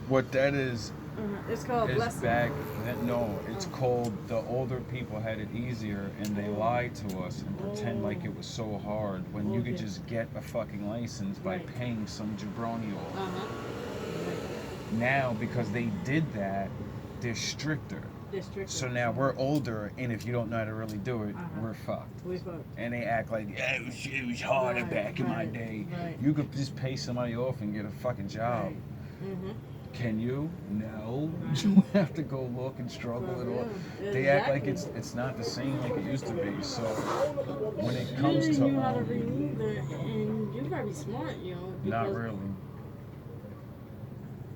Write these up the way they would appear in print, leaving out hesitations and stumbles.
What that is It's called blessing. back then. No, it's called the older people had it easier and they lied to us and pretend like it was so hard when you could just get a fucking license by paying some jabroni off. Now, because they did that, they're stricter. So now we're older, and if you don't know how to really do it, we're fucked. And they act like, yeah, it was harder back in my day. You could just pay somebody off and get a fucking job. Can you? No. You have to go look and struggle and all. They act like it's not the same like it used to be. So when it comes to you how to read either, and you're very smart, you know. Not really.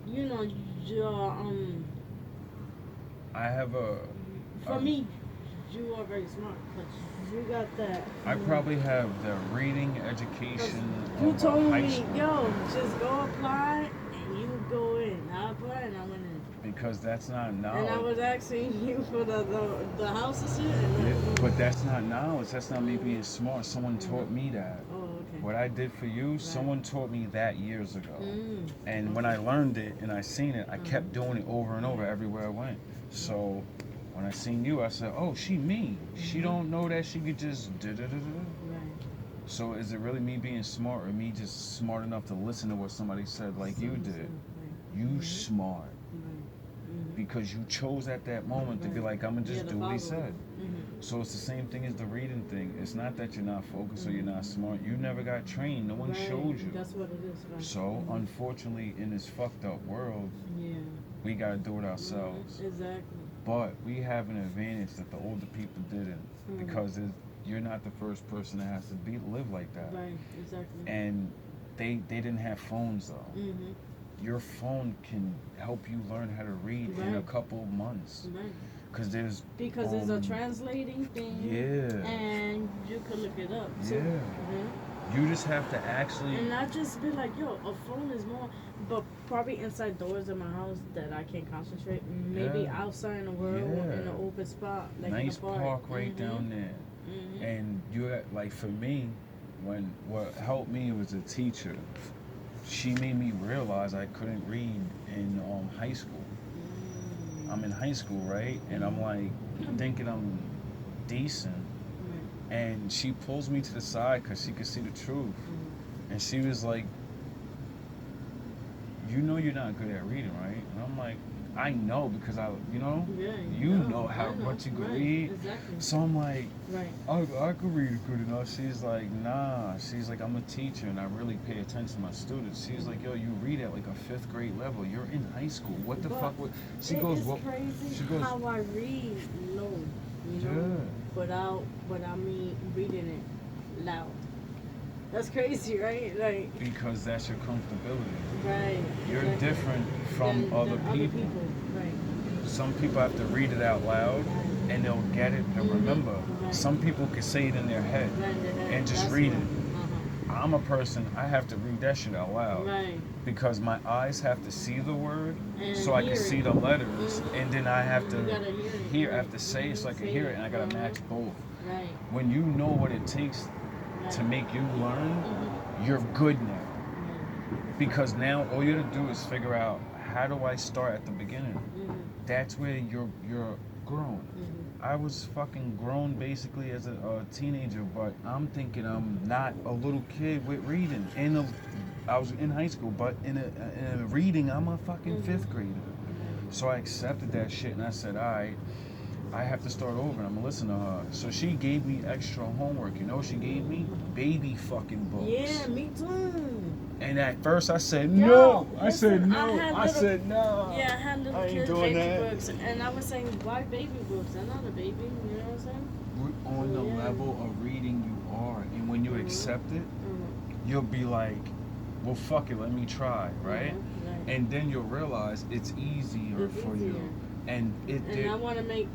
You know, your I have a. For me, you are very smart because you got that. I probably have the reading education. You told high me, school. yo, just go apply and you go in. I applied and I went in. Because that's not knowledge. And I was asking you for the house and shit. And yeah, but that's not knowledge. That's not me being smart. Someone taught me that. Oh, okay. What I did for you, someone taught me that years ago. And when I learned it and I seen it, I kept doing it over and over everywhere I went. So when I seen you, I said, oh, she me. She don't know that she could just da-da-da-da. Right. So is it really me being smart or me just smart enough to listen to what somebody said like you did? You smart. Because you chose at that moment to be like, I'm going to just do what he said. So it's the same thing as the reading thing. It's not that you're not focused or you're not smart. You never got trained. No one showed you. That's what it is. Right. So unfortunately, in this fucked up world, we got to do it ourselves. Exactly. But we have an advantage that the older people didn't. Because you're not the first person that has to live like that. Right, exactly. And they didn't have phones though. Your phone can help you learn how to read in a couple months. Right. Because there's a translating thing. Yeah. And you can look it up too. Yeah. You just have to actually. And not just be like, yo, a phone is more, but probably inside doors of my house that I can't concentrate. Maybe outside in the world, in an open spot, like nice in a park. Park right down there. And you like for me, what helped me was a teacher. She made me realize I couldn't read in high school. I'm in high school, right? And I'm like thinking I'm decent. And she pulls me to the side because she could see the truth. And she was like, you know you're not good at reading, right? And I'm like, I know because you know how much you can read. Exactly. So I'm like, I could read good enough. She's like, nah. She's like, I'm a teacher and I really pay attention to my students. She's like, yo, you read at like a 5th grade level. You're in high school. What the fuck? She goes, well, crazy she goes, how I read low, you know, without me reading it loud. That's crazy, right? Like because that's your comfortability. Right. You're different from other people. Right. Some people have to read it out loud and they'll get it and remember. Some people can say it in their head and just read it. I'm a person, I have to read that shit out loud. Right. Because my eyes have to see the word so I can see the letters. And then I have to I have to say it so I can hear it, and I gotta match both. Right. When you know what it takes to make you learn, you're good now. Because now all you have to do is figure out, how do I start at the beginning? That's where you're grown. I was fucking grown basically as a teenager, but I'm thinking I'm not a little kid with reading. I was in high school, but in a reading, I'm a fucking 5th grader. So I accepted that shit and I said, all right, I have to start over and I'm gonna listen to her. So she gave me extra homework. You know what she gave me? Baby fucking books. Yeah, me too. And at first I said no. Yo, I said listen, no. I said no. Yeah, I had little kids' baby books. And I was saying, why baby books? I'm not a baby. You know what I'm saying? On the level of reading you are. And when you accept it, you'll be like, well, fuck it, let me try, right? And then you'll realize it's easier for you. And I want to make,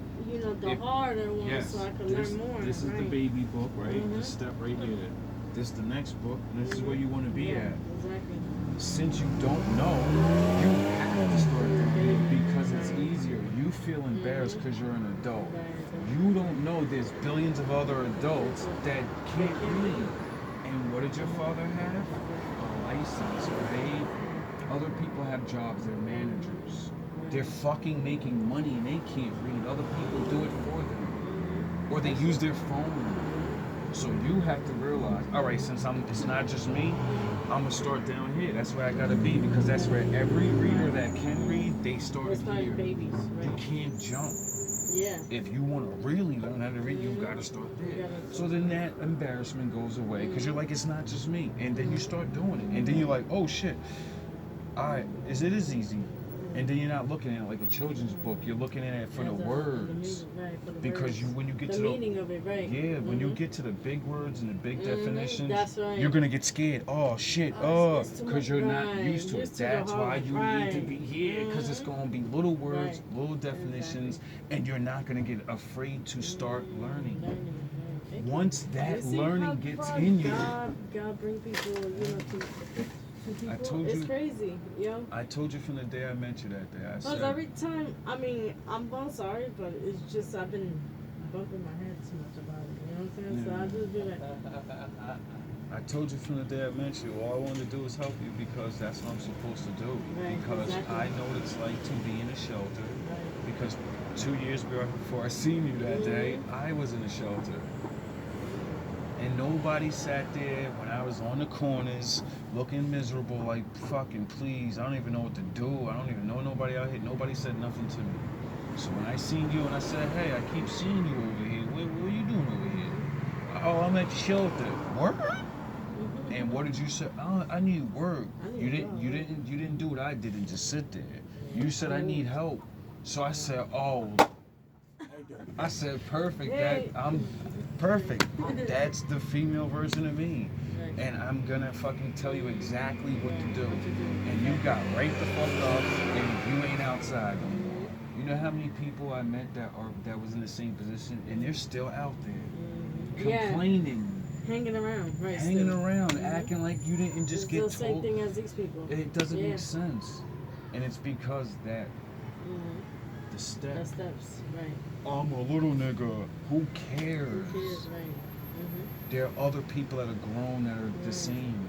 the harder one so I can learn more. This is the baby book, right? This step right here. This is the next book, and this is where you want to be at. Exactly. Since you don't know, you have to start thinking because it's easier. You feel embarrassed because you're an adult. You don't know there's billions of other adults that can't read. And what did your father have? A license, right? Other people have jobs. They're managers. They're fucking making money and they can't read. Other people do it for them, or they use their phone. So you have to realize, all right, since it's not just me, I'm gonna start down here. That's where I gotta be, because that's where every reader that can read, they start here. Babies, right? You can't jump. Yeah. If you want to really learn how to read, you gotta start there. So then that embarrassment goes away, because you're like, it's not just me, and then you start doing it, and then you're like, oh shit, it is easy. And then you're not looking at it like a children's book. You're looking at it for the words. Because when you get to the meaning of it, right? Yeah, when you get to the big words and the big definitions, that's right. you're gonna get scared. Oh shit, because you're not used to it. That's why you need to be here, because it's gonna be little words, little definitions, and you're not gonna get afraid to start learning. Once that learning gets in you, God bring people, to people. I told you, it's crazy, I told you from the day I met you that day. I said, every time, I'm sorry, but it's just I've been bumping my head too much about it. You know what I'm saying? So I just do that. I told you from the day I met you, all I wanted to do is help you, because that's what I'm supposed to do. Right, because I know what it's like to be in a shelter. Right. Because 2 years before I seen you that day, I was in a shelter. And nobody sat there when I was on the corners looking miserable, like, fucking please, I don't even know what to do. I don't even know nobody out here. Nobody said nothing to me. So when I seen you and I said, hey, I keep seeing you over here. What are you doing over here? Oh, I'm at the shelter. Work? And what did you say? Oh, I need work. You didn't do what I did and just sit there. You said I need help. So I said, perfect. I'm perfect. That's the female version of me. And I'm gonna fucking tell you exactly what to do. And you got right the fuck up and you ain't outside no more. You know how many people I met that was in the same position and they're still out there complaining. Hanging around, right? Hanging around, acting like you didn't just get told. It's the same thing as these people. It doesn't make sense. And it's because that the steps, right. I'm a little nigga. Who cares? Right. There are other people that are grown that are the same.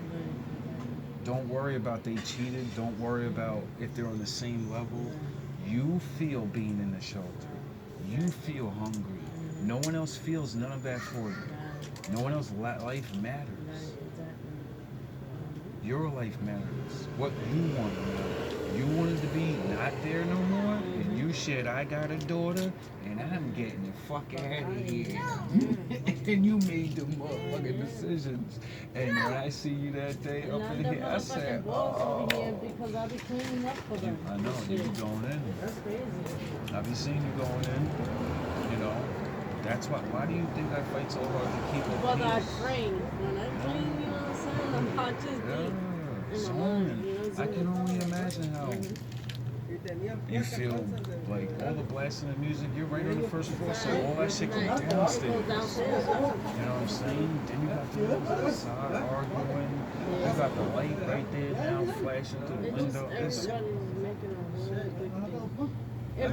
Don't worry about they cheated. Don't worry about if they're on the same level. You feel being in the shelter. You feel hungry. No one else feels none of that for you. No one else's life matters. Your life matters. What you want to know. You wanted to be not there no more, and you said, I got a daughter, and I'm getting the fuck out of here. And you made the motherfucking decisions. And when I see you that day up in here, I said, oh. Because I be cleaning up for them. I know, you be going in. That's crazy. I be seeing you going in, you know. That's why do you think I fight so hard to keep it? Well, I train. When I train, you know what I'm saying? I'm not just I can only imagine how you feel like all the blasting of music, you're right on the first floor, so all that shit goes downstairs. You know what I'm saying? Then you got the outside arguing. You got the light right there now flashing through the window. Everybody's making a really big deal. If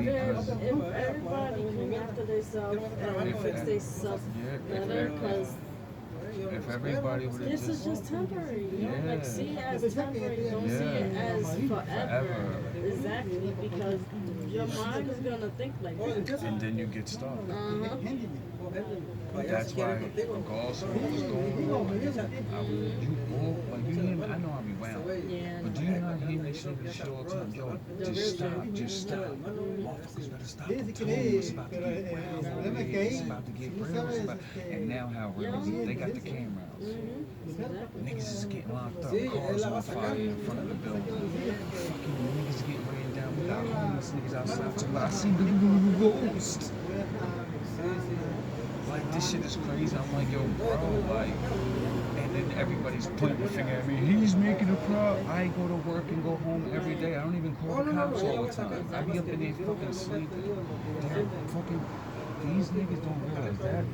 everybody came after themselves and fix themselves better, because if everybody would have this is just temporary, you know? Like, see it as temporary, don't see it as forever. Exactly, because your mind is gonna think like that. And then you get stuck. That's why, regardless of what was going on, you hear me? I know I'll be wild. But do you not hear me say this shit all the time? Yo, just stop. Motherfuckers better stop. I'm telling you, it's about to get wild. It's about to get real. And now how real is it? They got the camera out. Niggas is getting locked up. Cars on fire in front of the building. Fucking niggas getting ran down. We got homeless niggas outside. So I see the ghost. Like, this shit is crazy. I'm like, yo, bro, like, and then everybody's pointing the finger at me. He's making a problem. I go to work and go home every day. I don't even call the cops all the time. I be up in there fucking sleeping. They're fucking, these niggas don't realize that.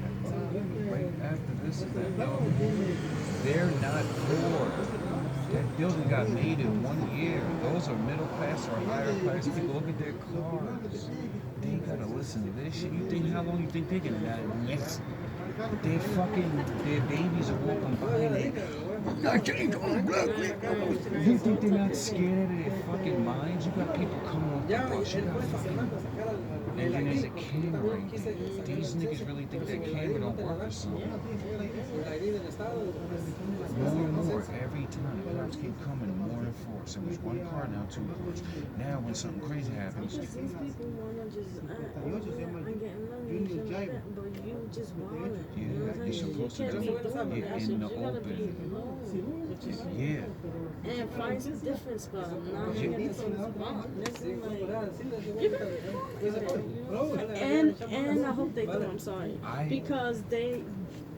Right after this is that, yo, they're not poor. That building got made in 1 year. Those are middle class or higher class people. Look at their cars. They gotta listen to this shit. You think how long you think they can die? Their babies are walking by. I can't go on block. You think they're not scared out of their fucking minds? You got people coming off the bus. You got fucking... And then there's a camera right there. These niggas really think that camera don't work or something. More and more every time. The cops keep coming more and force. It was one car, now two cars. Now when something crazy happens... Because these people want to just... I'm getting money, like that, but you just want it. Yeah, you're supposed to do it in the open. Yeah. And find a different spot. Not hang at the same spot. This is like, you gotta, and I hope they do. I'm sorry, because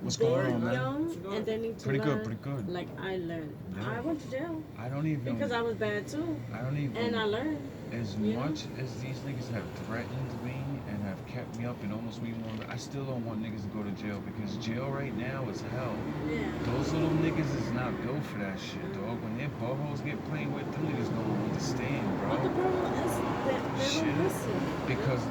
What's they're going on, man? young and they need to Pretty learn. good, pretty good. Like I learned. Yeah. I went to jail. I don't even... Because I was bad too. I don't even... And I learned. As much as these niggas have threatened me and have kept me up and almost made me want to... I still don't want niggas to go to jail because jail right now is hell. Yeah. Those little niggas is not built for that shit, dog. When their buttholes get played with, them niggas don't understand, bro. But the problem is that they don't listen. Because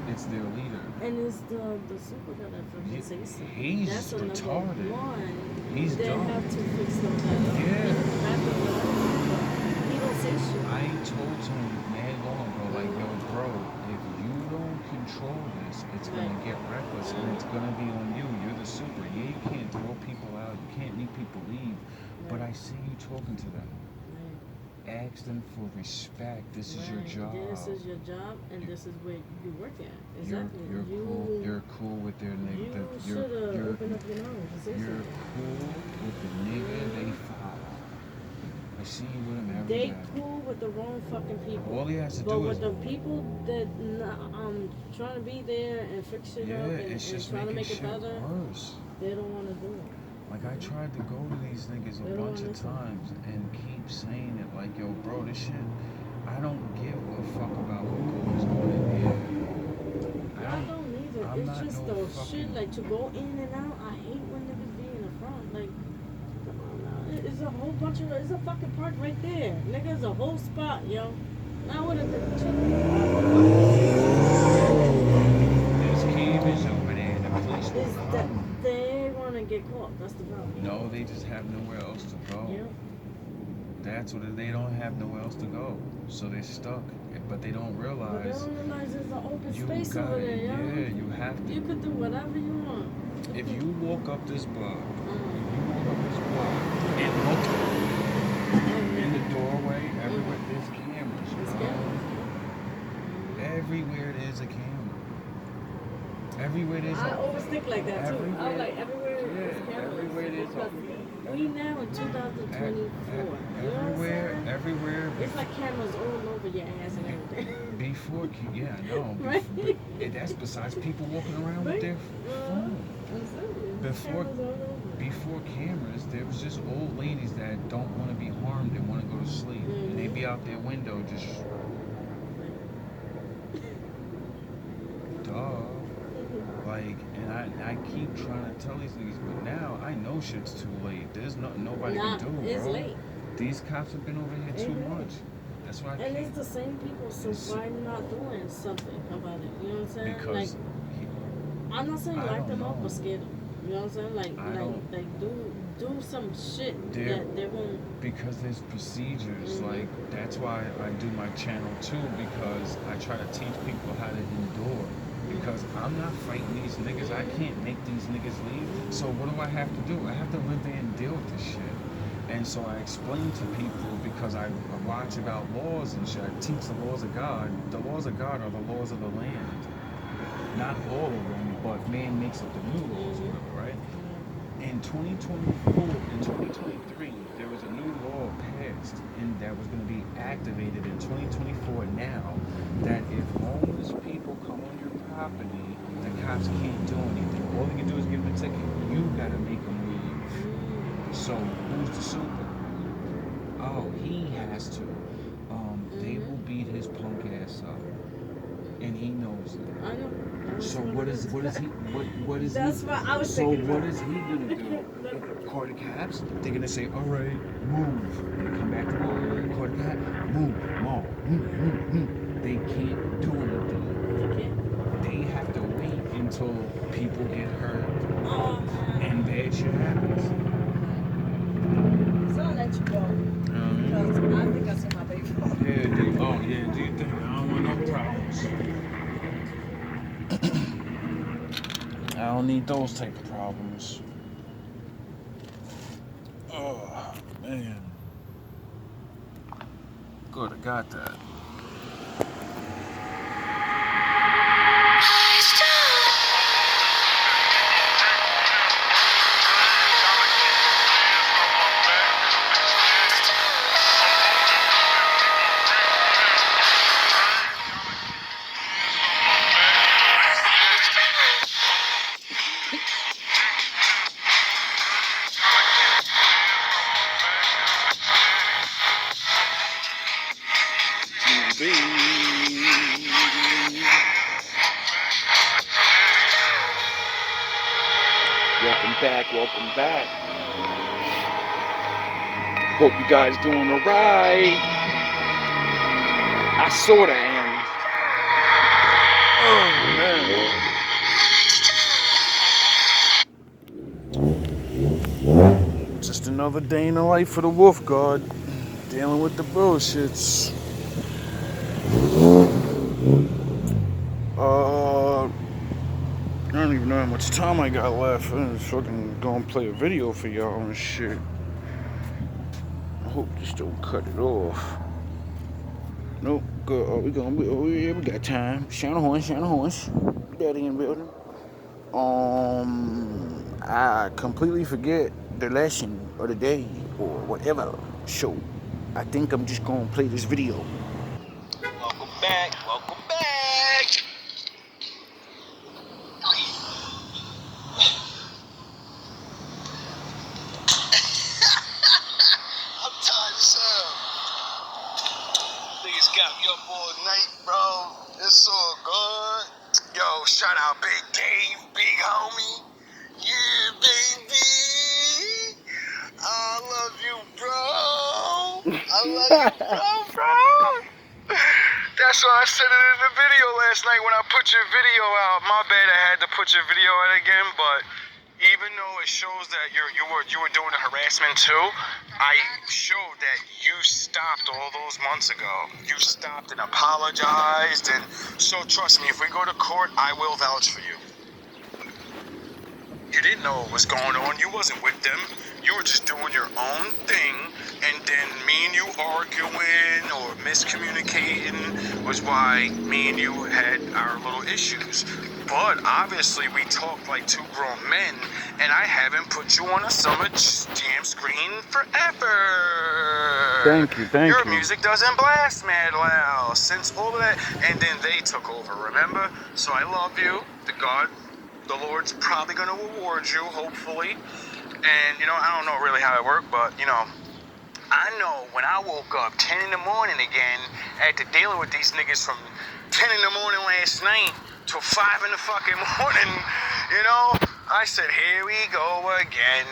it's their leader. And it's the super guy that fucking says so. He's That's retarded. One. He's they dumb. have to fix them. Yeah. He don't say shit. I told him mad long ago, like, yo, bro, if you don't control this, it's gonna get reckless and it's gonna be on you. You're the super. Yeah, you can't throw people out. You can't make people leave. But I see you talking to them. Ask them for respect. This is your job. This is your job, and this is where you work at. Exactly. You're cool. You're cool with their nigga. You should have opened up your mouth and say You're something. cool with the nigga they follow. I see you with him every They day. cool with the wrong fucking people. All he has to but do with is... the people that trying to be there and fix it up and it's trying to making make it shit better, worse. they don't want to do it. Like, I tried to go to these niggas a bunch of times and keep saying it, like, yo, bro, this shit, I don't give a fuck about who goes on in here. I don't either. I'm It's not just no the fucking... shit, like, to go in and out. I hate when niggas be in the front. Like, come on now. It's a whole bunch of, it's a fucking park right there. Nigga, it's a whole spot, yo. Now what if the There's cameras over there, the police will come. They want to get caught. That's the problem. No, they just have nowhere else to go. Yeah. That's what they don't have nowhere else to go. So they're stuck. But they don't But they realize don't realize there's an open you space got over it. there, yo. Yeah, you have to. You could do whatever you want. If you walk up this block, and look in the doorway, everywhere there's cameras. There's bro. cameras. Everywhere there's a camera. Everywhere there's I a... always think like that too. I was like, everywhere there's Yeah, cameras. everywhere there's a... Because we now in 2024. You know what I'm saying? Everywhere. It's like cameras all over your ass and everything. Before, yeah, I know. Right? That's besides people walking around with their phone. I'm serious. Before cameras, there was just old ladies that don't want to be harmed and want to go to sleep. And they be out their window just... Duh. Like, and I keep trying to tell these niggas, but now I know shit's too late. There's nothing nobody can do, bro. It's late. These cops have been over here too much. That's why I And can't. it's the same people, so why not doing something about it? You know what I'm saying? Because I'm not saying I lock don't them up know. or scare them. You know what I'm saying? Like do some shit that they won't. Because there's procedures. Like, that's why I do my channel too, because I try to teach people how to endure. Because I'm not fighting these niggas. I can't make these niggas leave. So what do I have to do? I have to live there and deal with this shit. And so I explain to people, because I watch about laws and shit. I teach the laws of God. The laws of God are the laws of the land. Not all of them, but man makes up the new laws or whatever, right? In 2024 and 2023, there was a new law passed and that was going to be activated in 2024 now, that if homeless people come on your property, the cops can't do anything. All they can do is give them a ticket. You got to make them leave. So who's the super? Oh, he has to. They will beat his punk ass up, and he knows it. I know. So what is he? That's what I was so thinking. what is he gonna do? Call the cops? They're gonna say, all right, move. They come back to work. Call the cop. Move. They can't do anything. They have to wait until people get hurt and bad shit happens. let you go. Because I think I see my baby. Yeah, do you, oh yeah, do you think? I don't want no problems. I don't need those type of problems. Oh man. Good, I got that. GMB. Welcome back, welcome back. Hope you guys doing alright. I sorta am. Oh man. Just another day in the life for the wolf guard. Dealing with the bullshits. I don't even know how much time I got left. I'm just fucking gonna play a video for y'all and shit. I hope this don't cut it off. Nope. Good. Oh, we got time. Sound the horns. Daddy in the building. I completely forget the lesson of the day or whatever. So I think I'm just gonna play this video. Welcome back. I'm tired as hell. Niggas got me up all night, bro. It's all good. Yo, shout out Big Dave, big homie. Yeah, baby. I love you, bro. I love you, bro. That's why I said it in the video last night when I put your video out. My bad, I had to put your video out again, but even though it shows that you were doing the harassment too, I showed that you stopped all those months ago. You stopped and apologized, and so trust me, if we go to court, I will vouch for you. You didn't know what was going on. You wasn't with them. You were just doing your own thing, and then me and you arguing or miscommunicating was why me and you had our little issues. But obviously we talked like two grown men, and I haven't put you on a summer jam screen forever. Thank you. Your music doesn't blast mad loud since all of that, and then they took over, remember? So I love you. The Lord's probably going to reward you, hopefully. And, you know, I don't know really how it worked, but, you know, I know when I woke up 10 in the morning again after dealing with these niggas from 10 in the morning last night till 5 in the fucking morning, you know, I said, here we go again.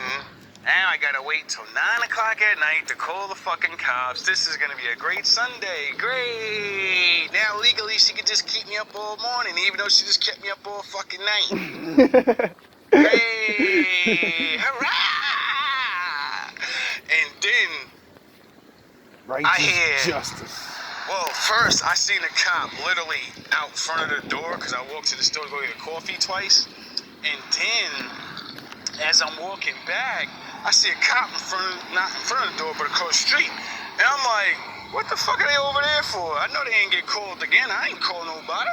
Now I gotta wait till 9 o'clock at night to call the fucking cops. This is gonna be a great Sunday. Great. Now legally she could just keep me up all morning, even though she just kept me up all fucking night. Hey, hurrah! And then I hear justice. Well, first I seen a cop literally out front of the door because I walked to the store to go get a coffee twice. And then as I'm walking back, I see a cop not in front of the door, but across the street. And I'm like, what the fuck are they over there for? I know they ain't get called again. I ain't called nobody.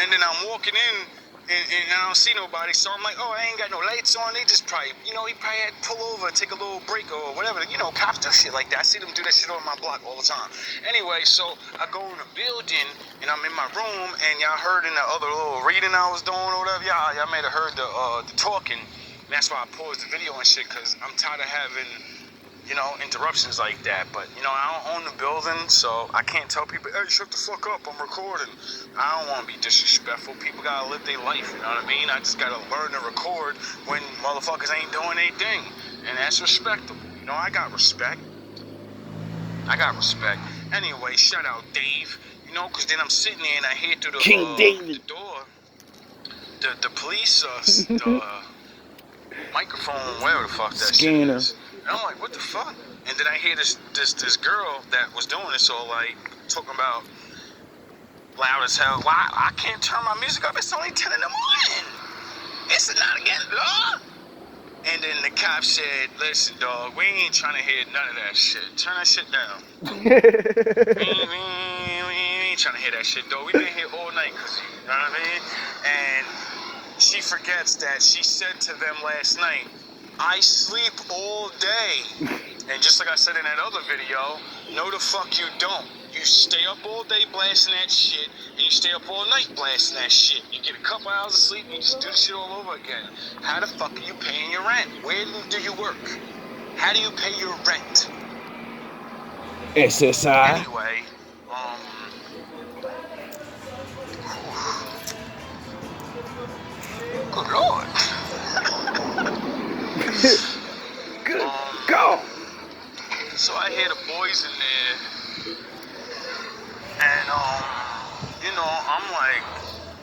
And then I'm walking in, and I don't see nobody. So I'm like, oh, I ain't got no lights on. They just probably, you know, he probably had to pull over, take a little break or whatever. You know, cops do shit like that. I see them do that shit on my block all the time. Anyway, so I go in the building, and I'm in my room, and y'all heard in the other little reading I was doing or whatever, y'all may have heard the talking. And that's why I paused the video and shit, because I'm tired of having, you know, interruptions like that. But, you know, I don't own the building, so I can't tell people, hey, shut the fuck up, I'm recording. I don't want to be disrespectful. People got to live their life, you know what I mean? I just got to learn to record when motherfuckers ain't doing their thing. And that's respectable. You know, I got respect. Anyway, shout out Dave. You know, because then I'm sitting there and I hear through the door, the police, the microphone, whatever the fuck that shit is. And I'm like, what the fuck? And then I hear this girl that was doing this all like talking about loud as hell. Why I can't turn my music up? It's only 10 in the morning. It's not against law. And then the cop said, listen, dog, we ain't trying to hear none of that shit. Turn that shit down. we ain't trying to hear that shit, dog. We've been here all night, cause you know what I mean? And she forgets that she said to them last night, I sleep all day. And just like I said in that other video, no the fuck you don't. You stay up all day blasting that shit, and you stay up all night blasting that shit. You get a couple hours of sleep, and you just do the shit all over again. How the fuck are you paying your rent? Where do you work? How do you pay your rent? SSI. Anyway, good lord. Good go. So I hear the boys in there, and you know, I'm like,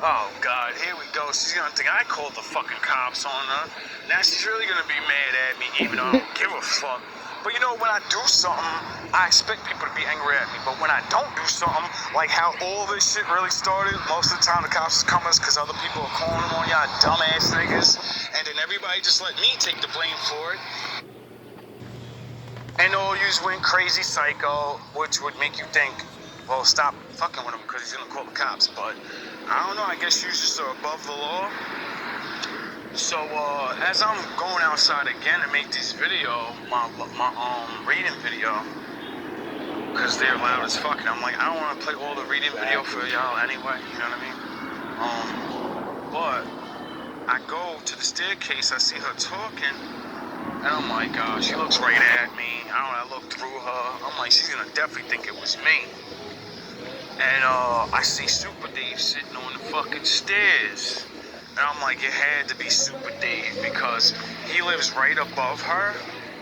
oh god, here we go. She's gonna think I called the fucking cops on her. Now she's really gonna be mad at me, even though I don't give a fuck. But you know, when I do something, I expect people to be angry at me. But when I don't do something, like how all this shit really started, most of the time the cops is coming because other people are calling them on y'all dumbass niggas, and then everybody just let me take the blame for it. And all yous went crazy psycho, which would make you think, well, stop fucking with him because he's gonna call the cops. But I don't know, I guess you just are above the law. So as I'm going outside again to make this video, my reading video, because they're loud as fuck, and I'm like, I don't want to play all the reading video for y'all anyway, you know what I mean? But I go to the staircase, I see her talking, and I'm like, she looks right at me. I look through her. I'm like, she's gonna definitely think it was me. And I see Super Dave sitting on the fucking stairs. And I'm like, it had to be Super Dave because he lives right above her.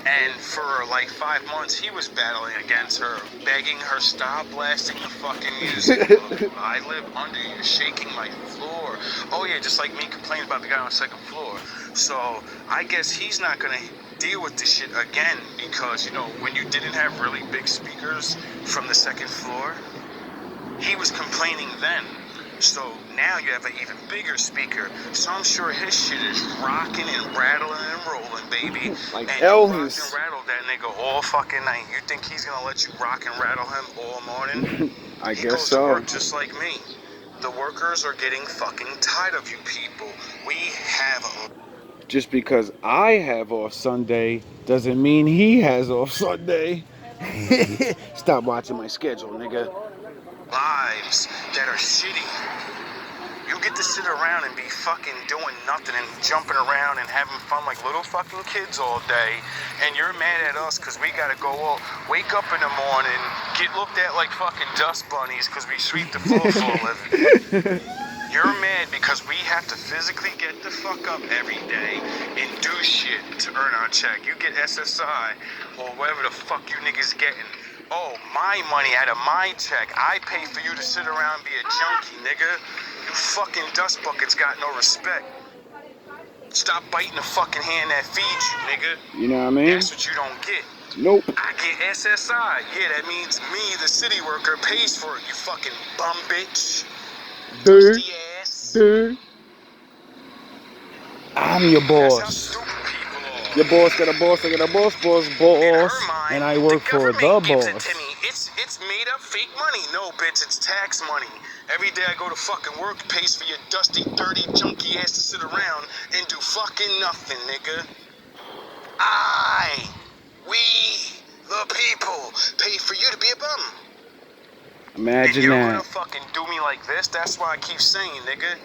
And for like 5 months, he was battling against her, begging her stop blasting the fucking music. I live under you, shaking my floor. Oh yeah, just like me complaining about the guy on the second floor. So I guess he's not gonna deal with this shit again because, you know, when you didn't have really big speakers from the second floor, he was complaining then. So now you have an even bigger speaker. So I'm sure his shit is rocking and rattling and rolling, baby. Like and Elvis. You rock and rattle that nigga all fucking night. You think he's gonna let you rock and rattle him all morning? I He guess goes so. to work just like me. The workers are getting fucking tired of you people. We have Just because I have off Sunday doesn't mean he has off Sunday. Stop watching my schedule, nigga. lives that are shitty. You get to sit around and be fucking doing nothing and jumping around and having fun like little fucking kids all day, and you're mad at us because we gotta go wake up in the morning, get looked at like fucking dust bunnies because we sweep the floor for a living. You're mad because we have to physically get the fuck up every day and do shit to earn our check. You get SSI or whatever the fuck you niggas getting. Oh, my money out of my check. I pay for you to sit around and be a junkie, nigga. You fucking dust buckets got no respect. Stop biting the fucking hand that feeds you, nigga. You know what I mean? That's what you don't get. Nope. I get SSI. Yeah, that means me, the city worker, pays for it, you fucking bum bitch. Dude. Dusty ass. Dude. I'm your That's how boss. stupid people are. Your boss got a boss, I got a boss, boss, In her boss. mind, And I work for the government gives it boss. to me. It's made up fake money. No, bitch, it's tax money. Every day I go to fucking work, pays for your dusty, dirty, junky ass to sit around and do fucking nothing, nigga. We, the people, pay for you to be a bum. Imagine and you're that. gonna fucking do me like this? That's why I keep saying, nigga,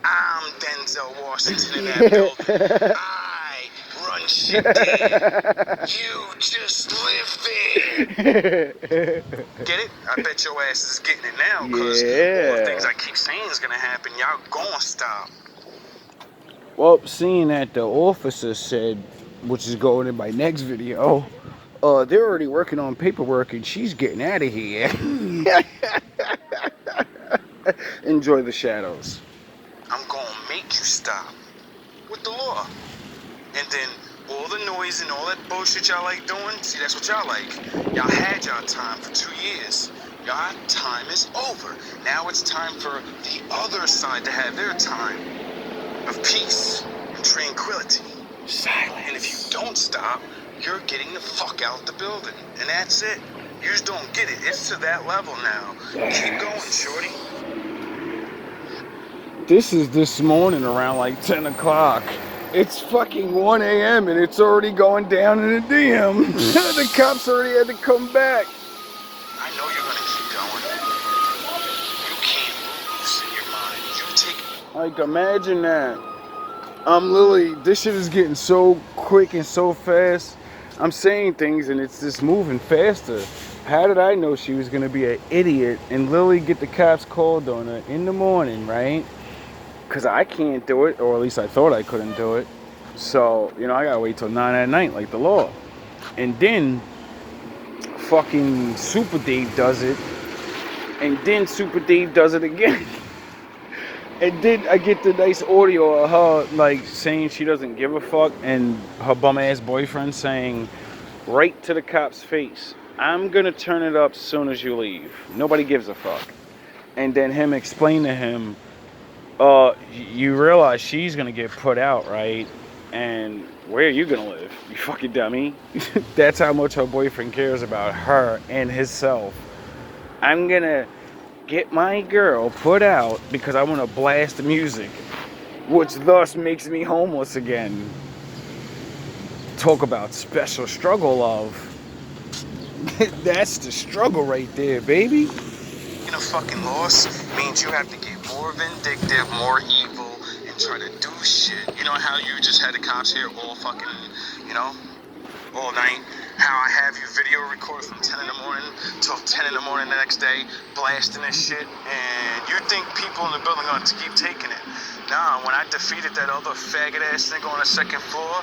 I'm Denzel Washington in that building. I run shit there. You just live there. Get it? I bet your ass is getting it now, because all the things I keep saying is gonna happen. Y'all gonna stop. Well, seeing that the officer said, which is going in my next video, they're already working on paperwork and she's getting out of here. Enjoy the shadows. I'm gonna make you stop with the law. And then all the noise and all that bullshit y'all like doing, see, that's what y'all like. Y'all had y'all time for 2 years. Y'all time is over. Now it's time for the other side to have their time of peace and tranquility. Silence. And if you don't stop, you're getting the fuck out the building. And that's it. You just don't get it. It's to that level now. Keep going, shorty. This is this morning around like 10 o'clock. It's fucking 1 a.m. and it's already going down in the DM. The cops already had to come back. I know you're gonna keep going. You can't lose in your mind. You take... Like, imagine that. I'm literally, this shit is getting so quick and so fast. I'm saying things and it's just moving faster. How did I know she was gonna be an idiot and literally get the cops called on her in the morning, right? Because I can't do it, or at least I thought I couldn't do it. So, you know, I gotta wait till 9 at night, like the law. And then, fucking Super Dave does it. And then Super Dave does it again. And then I get the nice audio of her, like, saying she doesn't give a fuck. And her bum-ass boyfriend saying, right to the cop's face, I'm gonna turn it up as soon as you leave. Nobody gives a fuck. And then him explain to him, you realize she's gonna get put out, right? And where are you gonna live, you fucking dummy? That's how much her boyfriend cares about her and himself. I'm gonna get my girl put out because I want to blast the music, which thus makes me homeless again. Talk about special struggle love. That's the struggle right there, baby. A fucking loss means you have to get more vindictive, more evil, and try to do shit. You know how you just had the cops here all fucking, you know, all night? How I have you video record from 10 in the morning till 10 in the morning the next day, blasting this shit, and you think people in the building are gonna keep taking it. Nah, when I defeated that other faggot ass nigga on the second floor,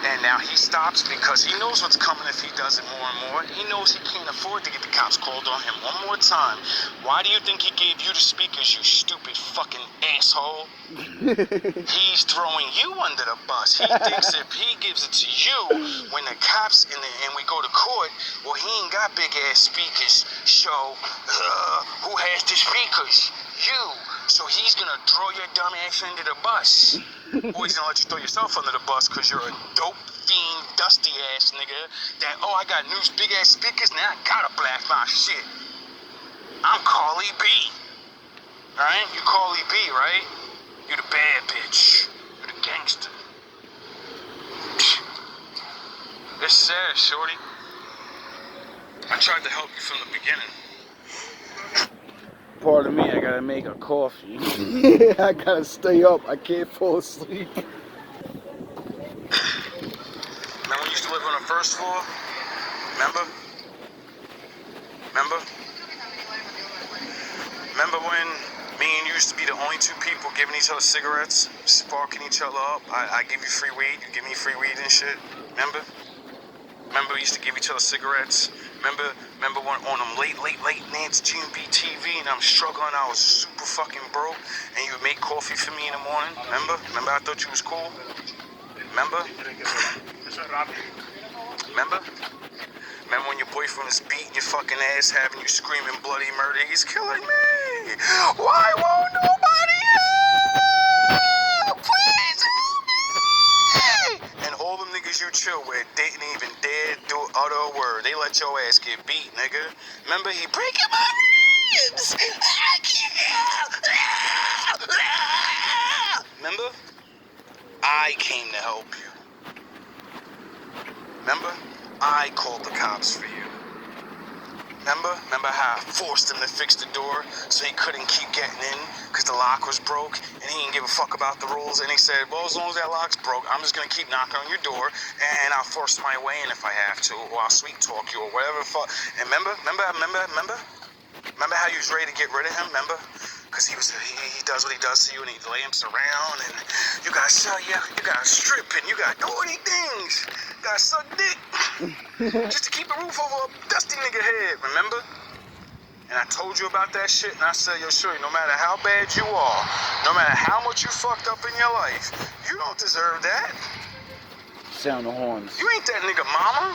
and now he stops because he knows what's coming if he does it more and more. He knows he can't afford to get the cops called on him one more time. Why do you think he gave you the speakers, you stupid fucking asshole? He's throwing you under the bus. He thinks if he gives it to you, when the cops and we go to court, well, he ain't got big ass speakers. So, who has the speakers? You. So he's gonna throw your dumb ass under the bus. Or he's gonna let you throw yourself under the bus because you're a dope fiend, dusty ass nigga that, oh, I got new big ass speakers, now I gotta blast my shit. I'm Carly B. Alright? You Carly B, right? You the bad bitch. You the gangster. It's sad, shorty. I tried to help you from the beginning. Pardon me, I gotta make a coffee. I gotta stay up. I can't fall asleep. Remember when you used to live on the first floor? Remember? Remember when me and you used to be the only two people giving each other cigarettes, sparking each other up? I give you free weed, you give me free weed and shit. Remember we used to give each other cigarettes? Remember when on them late nights, GMB TV, and I'm struggling, I was super fucking broke, and you would make coffee for me in the morning? Remember I thought you was cool? Remember when your boyfriend was beating your fucking ass, having you screaming bloody murder? He's killing me! Why won't nobody help? Please help me! And all them niggas you chill with didn't even dare utter a word. They let your ass get beat, nigga. Remember, he breaking my ribs! I can't! Remember? I came to help you. Remember? I called the cops for you. Remember how I forced him to fix the door so he couldn't keep getting in because the lock was broke and he didn't give a fuck about the rules, and he said, well, as long as that lock's broke, I'm just gonna keep knocking on your door and I'll force my way in if I have to, or I'll sweet talk you or whatever the fuck. And remember how you was ready to get rid of him? Remember? Because he does what he does to you, and he lamps around, and you gotta sell, you gotta strip, and you gotta do all these things. You gotta suck dick just to keep a roof over a dusty nigga head, remember? And I told you about that shit, and I said, yo, sure, no matter how bad you are, no matter how much you fucked up in your life, you don't deserve that. Sound the horns. You ain't that nigga mama.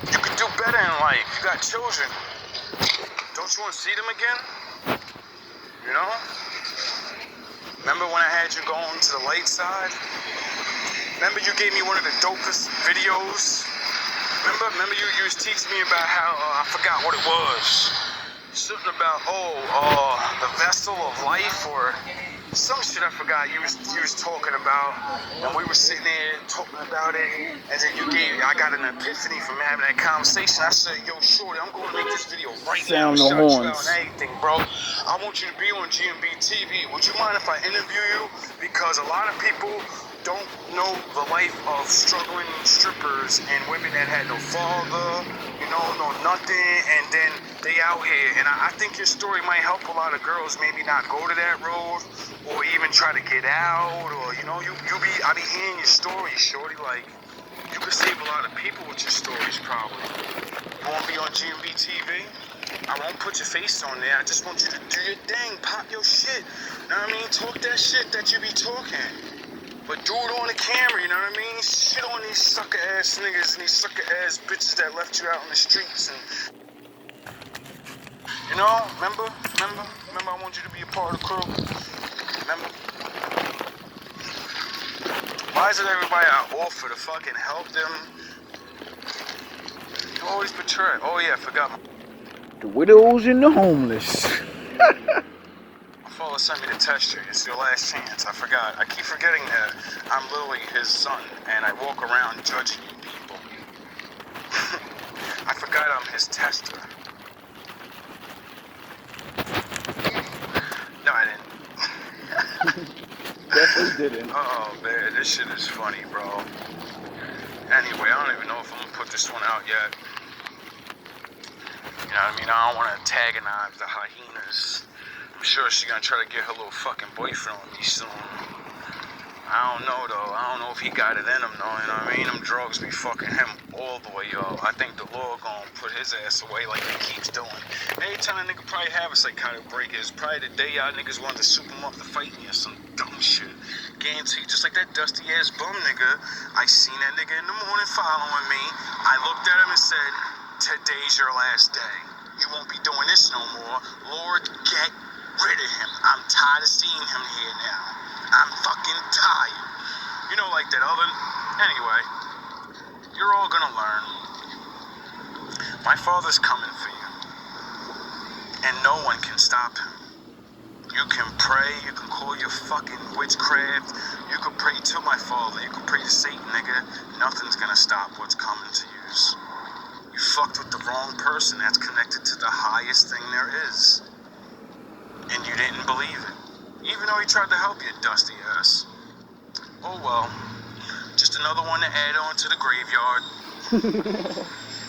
You could do better in life. You got children. Don't you want to see them again? You know? Remember when I had you going to the light side? Remember you gave me one of the dopest videos? Remember you was teaching me about how, I forgot what it was. Something about, the vessel of life or some shit I forgot you was talking about. And we were sitting there talking about it. And then I got an epiphany from having that conversation. I said, yo, shorty, I'm going to make this video right now. Sound the Shout you horns. out and everything, bro. I want you to be on GMB TV. Would you mind if I interview you? Because a lot of people don't know the life of struggling strippers and women that had no father, no nothing, and then they out here. And I think your story might help a lot of girls maybe not go to that road or even try to get out, or I be hearing your story, shorty. Like, you could save a lot of people with your stories, probably. You want to be on GMB TV? I won't put your face on there. I just want you to do your thing, pop your shit. Know what I mean? Talk that shit that you be talking. But do it on the camera, you know what I mean? Shit on these sucker ass niggas and these sucker ass bitches that left you out in the streets. And remember I want you to be a part of the crew. Remember? Why is it everybody I offer to fucking help them? You always betray. Oh yeah, I forgot. The widows and the homeless. My father sent me to test you. It's your last chance. I forgot. I keep forgetting that I'm literally his son, and I walk around judging you people. I forgot I'm his tester. No, I didn't. Definitely didn't. Oh, man, this shit is funny, bro. Anyway, I don't even know if I'm gonna put this one out yet. You know what I mean? I don't want to antagonize the hyenas. I'm sure she's gonna try to get her little fucking boyfriend on me soon. I don't know though. I don't know if he got it in him though, you know what I mean? Them drugs be fucking him all the way up. I think the Lord gonna put his ass away like he keeps doing. Every time a nigga probably have a psychotic break is probably the day y'all niggas wanted to soup him up to fight me or some dumb shit. Guaranteed, just like that dusty ass bum nigga. I seen that nigga in the morning following me. I looked at him and said, today's your last day. You won't be doing this no more. Lord, get rid of him. I'm tired of seeing him here now. I'm fucking tired. You know, like that other... Anyway, you're all gonna learn. My father's coming for you. And no one can stop him. You can pray, you can call your fucking witchcraft, you can pray to my father, you can pray to Satan, nigga. Nothing's gonna stop what's coming to you. You fucked with the wrong person that's connected to the highest thing there is. And you didn't believe it. Even though he tried to help you, dusty ass. Oh well. Just another one to add on to the graveyard.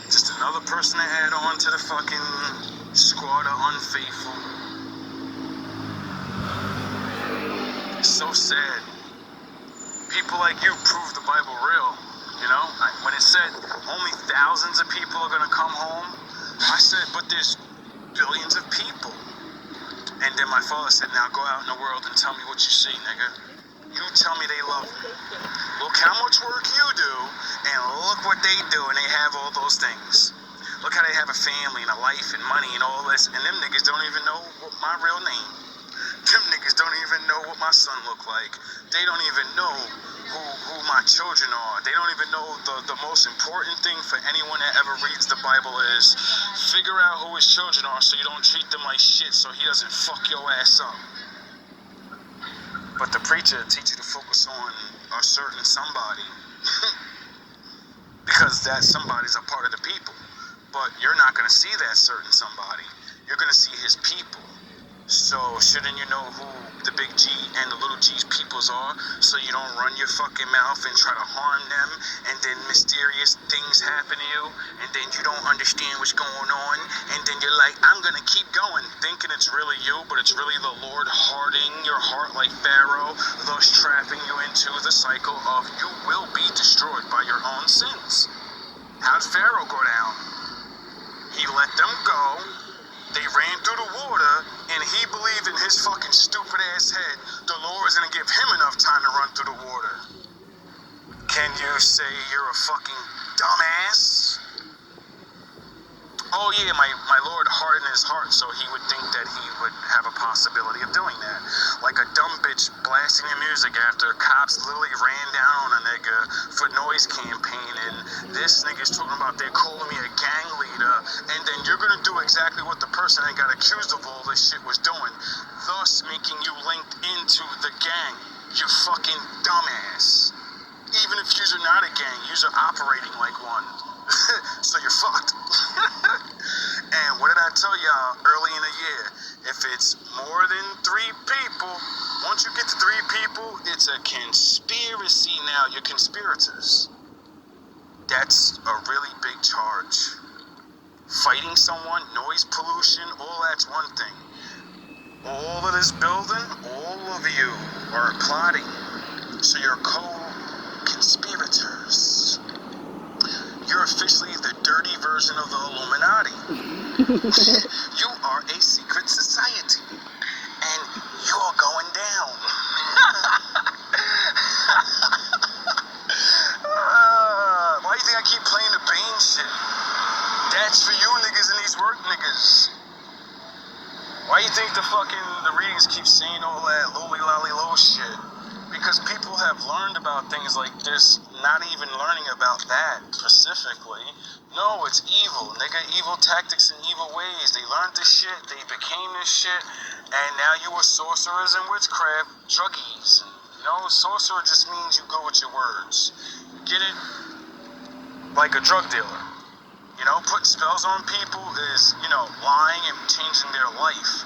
Just another person to add on to the fucking squad of unfaithful. It's so sad. People like you prove the Bible real. You know, when it said only thousands of people are gonna come home, I said, but there's billions of people. And then my father said, now go out in the world and tell me what you see, nigga. You tell me they love me. Look how much work you do, and look what they do, and they have all those things. Look how they have a family and a life and money and all this, and them niggas don't even know what my real name. Them niggas don't even know what my son look like. They don't even know who my children are. They don't even know the most important thing for anyone that ever reads the Bible is figure out who his children are so you don't treat them like shit so he doesn't fuck your ass up. But the preacher teach you to focus on a certain somebody because that somebody's a part of the people. But you're not going to see that certain somebody. You're going to see his people. So shouldn't you know who the big G and the little G's peoples are so you don't run your fucking mouth and try to harm them and then mysterious things happen to you and then you don't understand what's going on and then you're like, I'm gonna keep going thinking it's really you, but it's really the Lord hardening your heart like Pharaoh, thus trapping you into the cycle of you will be destroyed by your own sins. How'd Pharaoh go down? He let them go. They ran through the water, and he believed in his fucking stupid ass head, the Lord's was gonna give him enough time to run through the water. Can you say you're a fucking dumbass? Oh yeah, my lord hardened his heart so he would think that he would have a possibility of doing that. Like a dumb bitch blasting your music after cops literally ran down on a nigga for noise campaign, and this nigga's talking about they're calling me a gang leader, and then you're gonna do exactly what the person that got accused of all this shit was doing, thus making you linked into the gang. You fucking dumbass. Even if you're not a gang, you're operating like one. So you're fucked. And what did I tell y'all early in the year? If it's more than 3 people, once you get to 3 people, it's a conspiracy now. You're conspirators. That's a really big charge. Fighting someone, noise pollution, all that's one thing. All of this building, all of you are plotting. So you're co-conspirators. You're officially the dirty version of the Illuminati. You are a secret society. And you're going down. Why do you think I keep playing the Bane shit? That's for you niggas and these work niggas. Why do you think the readings keep saying all that lolly lolly low shit? Because people have learned about things like this, not even learning about that specifically. No, it's evil, nigga. Evil tactics and evil ways. They learned this shit, they became this shit, and now you are sorcerers and witchcraft druggies. And, sorcerer just means you go with your words. Get it? Like a drug dealer. Putting spells on people is, lying and changing their life.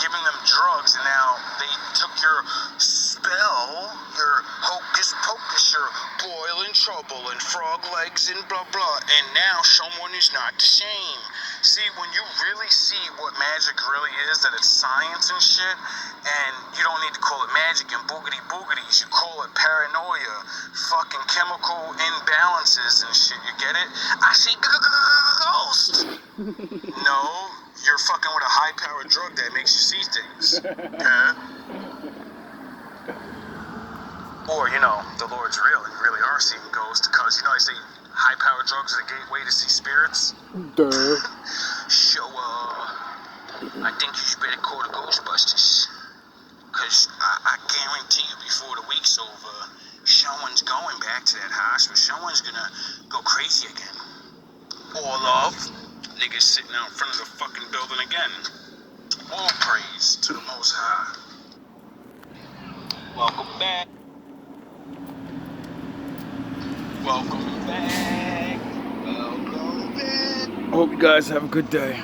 Giving them drugs, and now they took your spell, your hocus pocus, your boiling trouble and frog legs and blah blah, and now someone is not the same. See, when you really see what magic really is, that it's science and shit, and you don't need to call it magic and boogity boogities, you call it paranoia, fucking chemical imbalances and shit, you get it? I see ghost! No, you're fucking with a high-powered drug that makes you see things. Yeah? Or, the Lord's real and you really are seeing ghosts, because, they say high-powered drugs are the gateway to see spirits. Duh. So, I think you should better call the Ghostbusters. Because I guarantee you before the week's over, someone's going back to that hospital. Someone's gonna go crazy again. Or love. Niggas sitting out in front of the fucking building again. All praise to the Most High. Welcome back. Welcome back. Welcome back. Hope you guys have a good day.